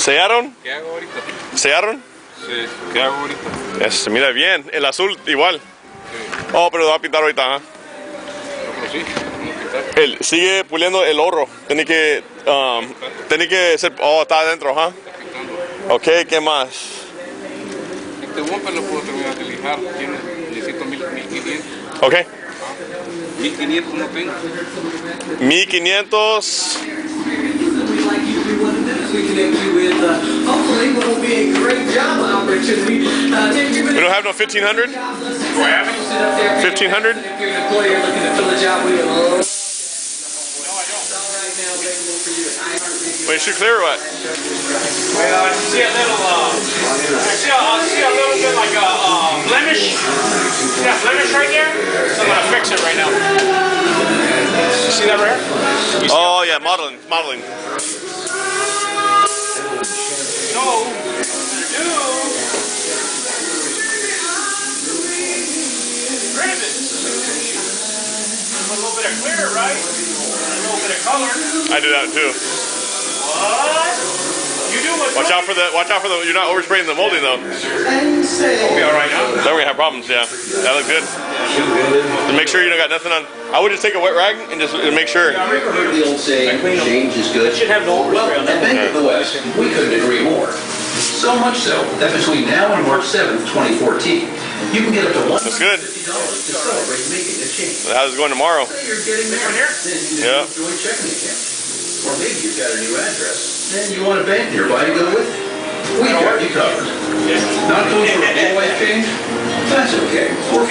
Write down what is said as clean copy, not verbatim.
¿Sellaron? ¿Qué hago ahorita? ¿Sellaron? Sí, ¿qué hago ahorita? Se mira bien. El azul igual. Sí. Oh, pero lo va a pintar ahorita, ¿ah? No, pero sí, vamos a quitar. Él sigue puliendo el oro. Tiene que ser. Oh, está adentro, ¿ah? Está pintando. Ok, ¿qué más? Este bumper lo puedo terminar de lijar. Necesito 1500. Ok. 1500 no tengo. 1500. We connect you with hopefully what will be a great job opportunity. We don't have no 1500? 1500? If you're an employer looking to fill a job, we will. Wait, should clear or what? Well, I see a little, I see a little bit like a blemish. See that blemish right there? So I'm gonna fix it right now. You see that right here? Oh yeah, modeling. No, do. Grab it. A little bit of clear, right? A little bit of color. I do that too. What? You do what? Watch out for the. You're not overspraying the molding though. We'll be all right now. Then we're gonna have problems. Yeah, that looks good. To make sure you don't got nothing on. I would just take a wet rag and just make sure. Have you ever heard the old saying, change is good? Should have no Well, overspray on at that. Bank of the West, we couldn't agree more. So much so that between now and March 7th, 2014, you can get up to That's good. $150 to celebrate making a change. How's it going tomorrow? Say you're getting married, then you Yeah. need a joint checking account. Or maybe you've got a new address, then you want a bank nearby to go with it. We got you covered. Not going for a full life change? That's okay. We're